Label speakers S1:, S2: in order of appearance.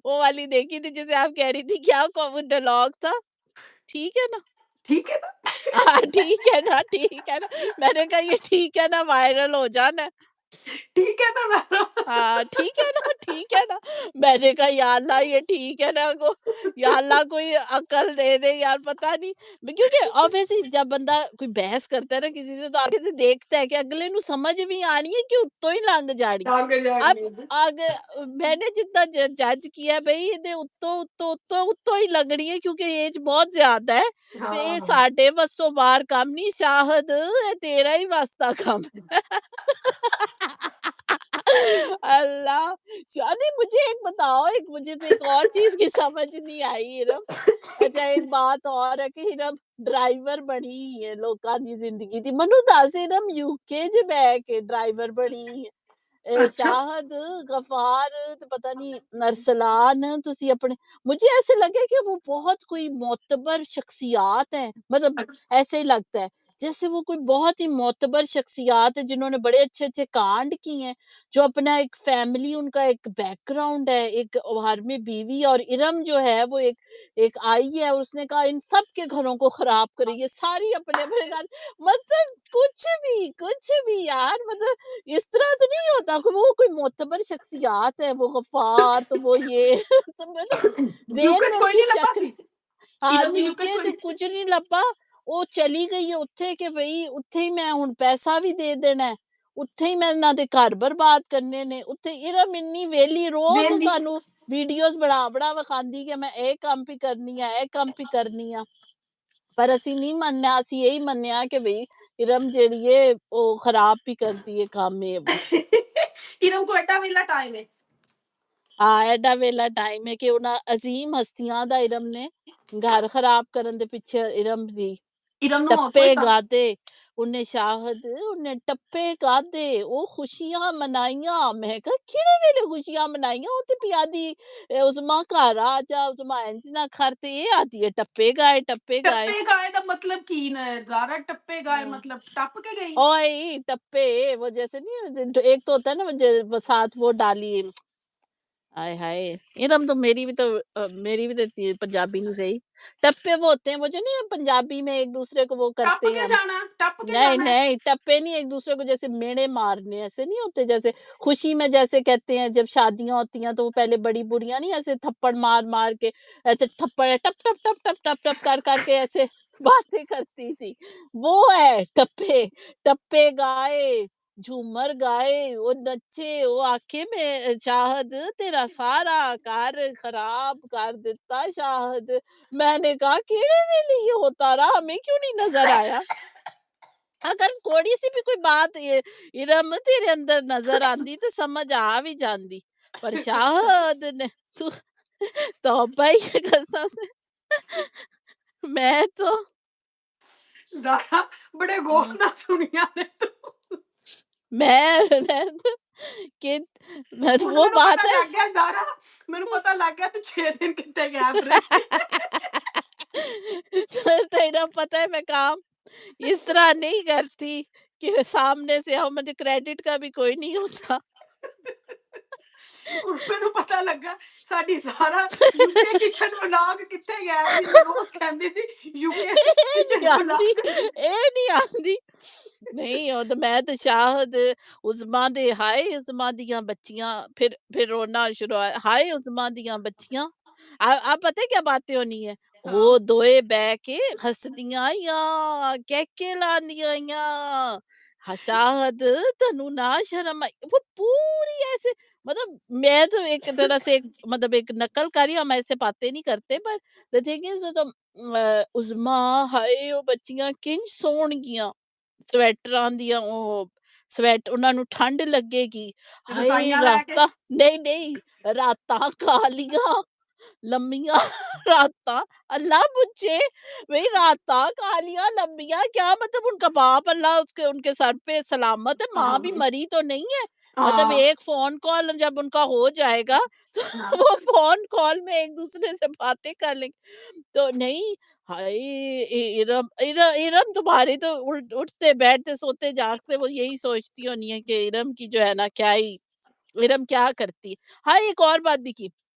S1: वो वाली देखी थी जिसे आप कह रही थी, क्या वो डायलॉग था? ठीक है ना?
S2: ठीक है ना?
S1: हाँ, ठीक है ना, ठीक है ना। मैंने कहा ये ठीक है ना वायरल हो जाना है।
S2: ठीक है ना मैडम?
S1: हाँ, ठीक है ना, ठीक है ना। मैंने कहा या अल्लाह ये ठीक है ना को या अल्लाह कोई अकल दे दे यार, पता नहीं। क्योंकि ऑब्वियसली जब बंदा कोई बहस करता है ना किसी से, तो आगे से देखता है कि अगले नु समझ भी आनी है कि उत्तो ही लंघ जानी।
S2: आगे
S1: अब
S2: जानी है।
S1: आगे मैंने जितना जज किया भई ਇਹਦੇ ਉੱਤੋਂ ਹੀ ਲੱਗਣੀ ਹੈ ਕਿਉਂਕਿ ਏਜ ਬਹੁਤ ਜ਼ਿਆਦਾ ਹੈ ਤੇ
S2: हाँ,
S1: ਇਹ
S2: हाँ।
S1: ਸਾਡੇ ਵੱਸੋਂ ਬਾਹਰ ਕੰਮ ਨਹੀਂ, ਸ਼ਾਹਦ ਇਹ ਤੇਰਾ ਹੀ ਵਾਸਤਾ ਕੰਮ है। अल्लाह! नहीं मुझे एक बताओ, एक मुझे तो एक और चीज़ की समझ नहीं आई इरम। अच्छा एक बात और है कि इरम ड्राइवर बनी है लोकां दी ज़िंदगी दी। ਮੈਨੂੰ ਦੱਸ ਇਰਮ यूके 'ਚ ਬਹਿ ਕੇ ਡਰਾਈਵਰ ਬਣੀ ਹੈ।
S2: अच्छा।
S1: शाहद, गफ़ार तो पता नहीं अरसलान तुसी अपने मुझे ऐसे लगे कि वो बहुत कोई मोतबर शख्सियात हैं। मतलब
S2: अच्छा।
S1: ऐसे ही लगता है जैसे वो कोई बहुत ही मोतबर शख्सियात है जिन्होंने बड़े अच्छे-अच्छे कांड किए हैं, जो अपना एक फैमिली उनका एक बैकग्राउंड है, एक घर में बीवी और इरम जो है वो एक एक आई है और उसने कहा इन सब के घरों को खराब करेंगे, सारी अपने-अपने घर। मतलब कुछ भी यार, मतलब इस तरह तो नहीं होता कि वो कोई मोतबर शख्सियात है, वो गफ़ार तो वो ये तो मतलब ज़ेहन
S2: यूके
S1: में
S2: 'ਚ ਕੋਈ
S1: उनकी
S2: ਨਹੀਂ ਲੱਭਾ
S1: शक्ल।
S2: ਸੀ?
S1: हाँ,
S2: इरम ਨੂੰ यूके 'ਚ
S1: यूके
S2: ਕੋਈ
S1: च कुछ नहीं लब्भा। ਉਹ ਚਲੀ ਗਈ ਹੈ ਉੱਥੇ ਕਿ ਭਈ ਉੱਥੇ ਹੀ ਮੈਂ ਹੁਣ ਪੈਸਾ ਵੀ ਦੇ ਦੇਣਾ ਹੈ, ਉੱਥੇ ਹੀ ਮੈਂ ਇਹਨਾਂ ਦੇ ਘਰ ਬਰਬਾਦ ਕਰਨੇ ਨੇ। ਉੱਥੇ ਇਰਮ ਇੰਨੀ ਵਿਹਲੀ ਰੋਜ਼
S2: ਵੇਲੀ
S1: ਸਾਨੂੰ ਵੀਡੀਓਜ਼ ਬਣਾ ਵਿਖਾਉਂਦੀ ਕਿ ਮੈਂ ਇਹ ਕੰਮ ਵੀ ਕਰਨੀ ਆ, ਇਹ ਕੰਮ ਵੀ ਕਰਨੀ ਆ। ਪਰ ਅਸੀਂ ਨਹੀਂ ਮੰਨਿਆ, ਅਸੀਂ ਇਹੀ ਮੰਨਿਆ ਕਿ ਭਈ ਇਰਮ ਜਿਹੜੀ ਏ ਉਹ ਖਰਾਬ ਵੀ ਕਰਦੀ ਹੈ ਕੰਮ ਇਹ वो।
S2: इरम को एड्डा वेला टाइम है।
S1: ਹਾਂ, ਐਡਾ ਵੇਲਾ ਟਾਈਮ ਹੈ ਕਿ ਉਹਨਾਂ ਅਜ਼ੀਮ ਹਸਤੀਆਂ ਦਾ ਇਰਮ ਨੇ ਘਰ ਖਰਾਬ ਕਰਨ ਦੇ ਪਿੱਛੇ ਇਰਮ ਦੀ
S2: इरम ਨੂੰ ਹੋਰ ਕੋਈ
S1: ਟੱਪੇ
S2: ਕੰਮ
S1: ਗਾਦੇ, ਉਹਨੇ ਸ਼ਾਹਦ ਉਹਨੇ ਟੱਪੇ ਗਾਦੇ, ਉਹ ਖੁਸ਼ੀਆਂ ਮਨਾਈਆਂ। ਮੈਂ ਕਿਹਾ ਕਿਹੜੇ ਵੇਲੇ ਖੁਸ਼ੀਆਂ ਮਨਾਈਆਂ? ਉਹ ਤੇ ਪਿਆ ਦੀ ਉਸਮਾਂ ਘਰ ਆ ਜਾ, ਉਸਮਾਂ ਇੰਝ ਨਾ ਕਰ ਤੇ ਇਹ ਆਦੀ ਹੈ ਟੱਪੇ ਗਾਏ, ਟੱਪੇ ਗਾਏ।
S2: ਟੱਪੇ ਗਾਏ ਦਾ मतलब ਕੀ ਨਾ ਹੈ? ज़ारा टप्पे गाए
S1: हुँ।
S2: मतलब टप के गई?
S1: ओए टप्पे वो जैसे नहीं एक तो होता है ना वो साथ वो डाली हाय हाय! इरम तो मेरी भी तो इतनी पंजाबी नहीं सही। टप्पे वो होते हैं वो जो नहीं पंजाबी में एक-दूसरे को वो
S2: टप
S1: करते
S2: के
S1: हैं।
S2: जाना, टप के
S1: नहीं,
S2: जाना है।
S1: नहीं टप्पे नहीं एक-दूसरे को जैसे मेणे मारने ऐसे नहीं होते जैसे खुशी में जैसे कहते हैं जब शादियाँ होती हैं तो वो पहले बड़ी बुढ़ियाँ नहीं ऐसे थप्पड़ मार-मार के ऐसे थप्पड़ टप, टप, टप, टप, टप, टप कर के ऐसे बातें करती थी। वो है टप्पे, टप्पे गाए, झूमर गाए, वो नच्चे, वो आखे मैं शाहद तेरा सारा घर खराब कर दिता शाहद। मैंने कहा केड़े वेले ये होता रहा हमें क्यों नहीं नज़र आया? अगर थोड़ी-सी भी कोई बात ये इरम तेरे अंदर नज़र आंदी तो समझ आ भी जांदी। पर शाहद ने तू तौबा ही है कसम से। मैं तो
S2: ज़ारा बड़े गौर
S1: हुँ,
S2: ਨਾਲ सुनिया ने तू।
S1: मैं तो कि मैं तो
S2: ਹੁਣ
S1: वो
S2: ਮੈਨੂੰ
S1: बात
S2: पता
S1: है।
S2: ਲੱਗ ਗਿਆ ज़ारा ਮੈਨੂੰ पता लग गया तू 6 दिन कितने गैप रही।
S1: तो इरम पता है मैं काम इस तरह नहीं करती कि सामने से हो मुझे क्रेडिट का भी कोई नहीं होता।
S2: ਹੁਣ ਮੈਨੂੰ ਪਤਾ ਲੱਗਾ ਸਾਡੀ ज़ारा यूके किचन व्लॉग कित्थे गैप ਸੀ ਮੈਨੂੰ ਰੋਜ਼ ਕਹਿੰਦੀ ਸੀ यूके किचन
S1: नहीं आंदी
S2: व्लॉग।
S1: ਇਹ ਨਹੀਂ ਆਂਦੀ। ਨਹੀਂ ਉਹ ਤਾਂ ਮੈਂ ਤੇ ਸ਼ਾਹਦ ਉਜ਼ਮਾ ਦੇ ਹਾਏ ਉਜ਼ਮਾ ਦੀਆਂ ਬੱਚੀਆਂ ਫਿਰ ਰੋਣਾ ਸ਼ੁਰੂ ਹੋਇਆ ਹਾਏ ਉਜ਼ਮਾ ਦੀਆਂ ਬੱਚੀਆਂ ਆ ਪਤਾ ਹੈ ਕਿਆ ਬਾतें होनी है
S2: हाँ।
S1: ਉਹ ਦੋਏ ਬਹਿ ਕੇ ਹੱਸਦੀਆਂ ਆਈਆਂ ਕਹਿਕੇ ਲਾਉਂਦੀਆਂ ਆਈਆਂ ਸ਼ਾਹਦ ਤੈਨੂੰ ਨਾ शर्म आई वो पूरी ऐसे मतलब मैं तो एक तरह से एक मतलब एक नकल कर रही हूँ हम ऐसे बातें नहीं करते पर द थिंग इज तो उज़मा ਹਾਏ ਉਹ ਬੱਚੀਆਂ ਕਿੰਜ ਸੌਣਗੀਆਂ ਸਵੈਟਰਾਂ ਦੀਆਂ ਉਹ ਸਵੈਟ ਉਹਨਾਂ ਨੂੰ ਠੰਡ ਲੱਗੇਗੀ ਹਾਏ
S2: रजाइयां लैके
S1: ਰਾਤਾਂ ਨਹੀਂ ਰਾਤਾਂ ਕਾਲੀਆਂ लंबियाँ रातां अल्लाह मुझे भई रातां कालियाँ लंबियाँ क्या मतलब उनका बाप अल्लाह उसके उनके सर पे सलामत है, माँ भी
S2: हाँ
S1: मरी तो नहीं है। मतलब
S2: हाँ
S1: एक फ़ोन कॉल जब उनका हो जाएगा तो
S2: हाँ।
S1: वो फ़ोन कॉल में एक-दूसरे से बातें कर लेंगे। तो नहीं हाय इरम तुम्हारी तो उठते बैठते सोते जागते वो यही सोचती होनी है कि इरम की जो है ना क्या ही इरम क्या करती है। हाँ, एक और बात भी की